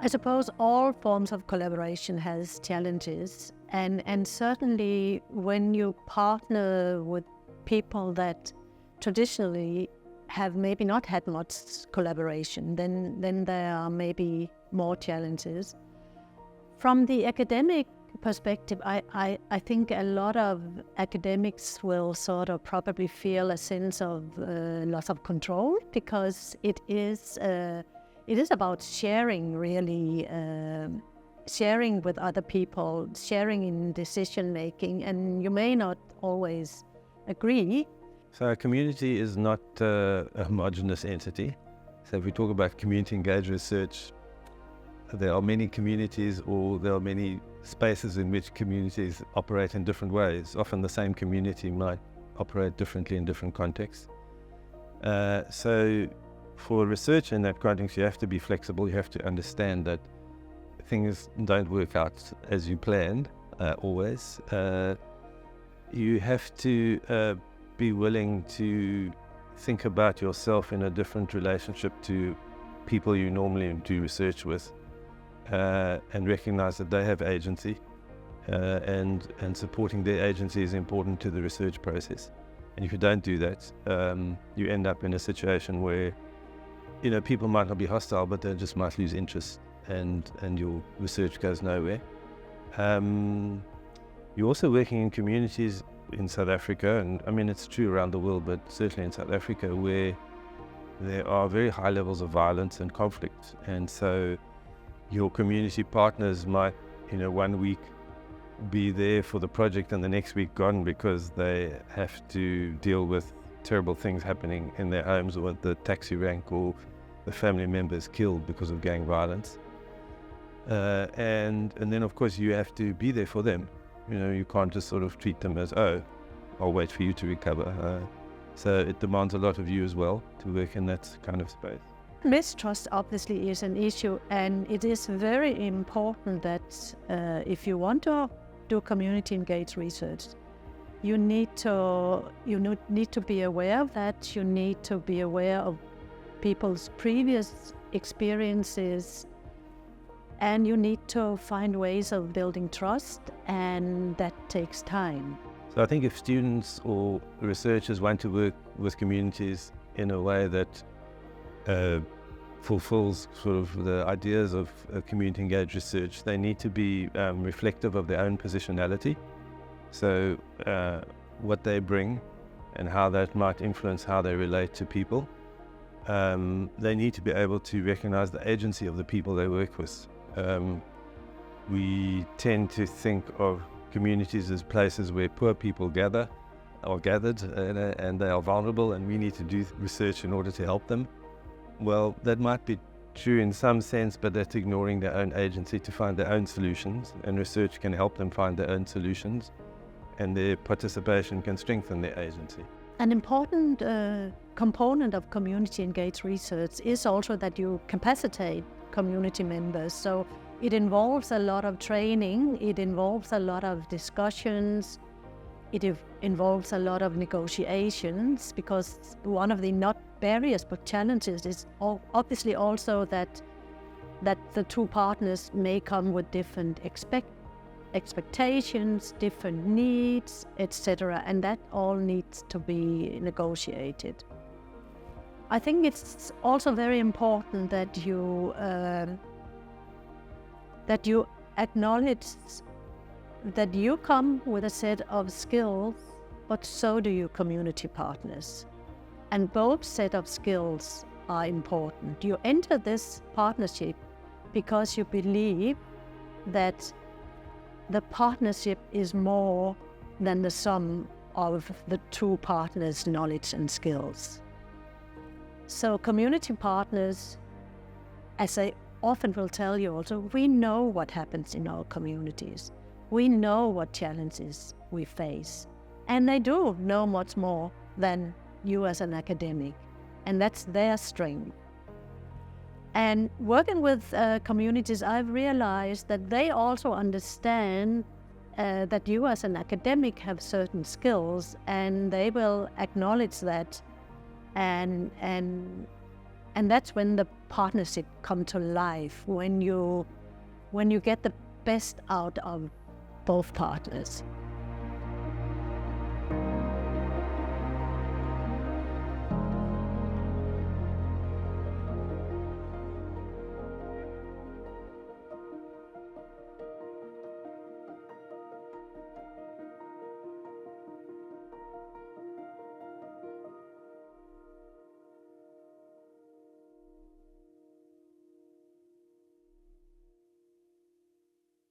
I suppose all forms of collaboration has challenges, and certainly when you partner with people that traditionally have maybe not had much collaboration, then there are maybe more challenges. From the academic perspective, I think a lot of academics will sort of probably feel a sense of loss of control, because it is about sharing, really, sharing with other people, sharing in decision making, and you may not always agree. So a community is not a homogeneous entity. So if we talk about community engaged research, there are many communities, or there are many spaces in which communities operate in different ways. Often the same community might operate differently in different contexts. So for research in that context, you have to be flexible. You have to understand that things don't work out as you planned always. You have to be willing to think about yourself in a different relationship to people you normally do research with, and recognize that they have agency, and supporting their agency is important to the research process. And if you don't do that, you end up in a situation where people might not be hostile, but they just might lose interest, and your research goes nowhere. You're also working in communities in South Africa, and I mean it's true around the world, but certainly in South Africa, where there are very high levels of violence and conflict. And so your community partners might, 1 week be there for the project and the next week gone, because they have to deal with terrible things happening in their homes, or the taxi rank, or the family members killed because of gang violence. And then of course you have to be there for them. You can't just sort of treat them as, oh, I'll wait for you to recover. So it demands a lot of you as well to work in that kind of space. Mistrust obviously is an issue, and it is very important that if you want to do community engaged research, you need to be aware of that. You need to be aware of people's previous experiences, and you need to find ways of building trust, and that takes time. So I think if students or researchers want to work with communities in a way that fulfills sort of the ideas of community engaged research, they need to be reflective of their own positionality. So what they bring and how that might influence how they relate to people. They need to be able to recognize the agency of the people they work with. We tend to think of communities as places where poor people are gathered, and they are vulnerable, and we need to do research in order to help them. Well, that might be true in some sense, but that's ignoring their own agency to find their own solutions, and research can help them find their own solutions, and their participation can strengthen their agency. An important component of community engaged research is also that you capacitate community members. So it involves a lot of training, it involves a lot of discussions, it involves a lot of negotiations, because one of the not barriers but challenges is obviously also that the two partners may come with different expectations, different needs, etc., and that all needs to be negotiated. I think it's also very important that you acknowledge that you come with a set of skills, but so do your community partners. And both set of skills are important. You enter this partnership because you believe that the partnership is more than the sum of the two partners' knowledge and skills. So community partners, as I often will tell you also, we know what happens in our communities. We know what challenges we face. And they do know much more than you as an academic. And that's their strength. And working with communities, I've realized that they also understand that you as an academic have certain skills, and they will acknowledge that and And that's when the partnership come to life, when you get the best out of both partners.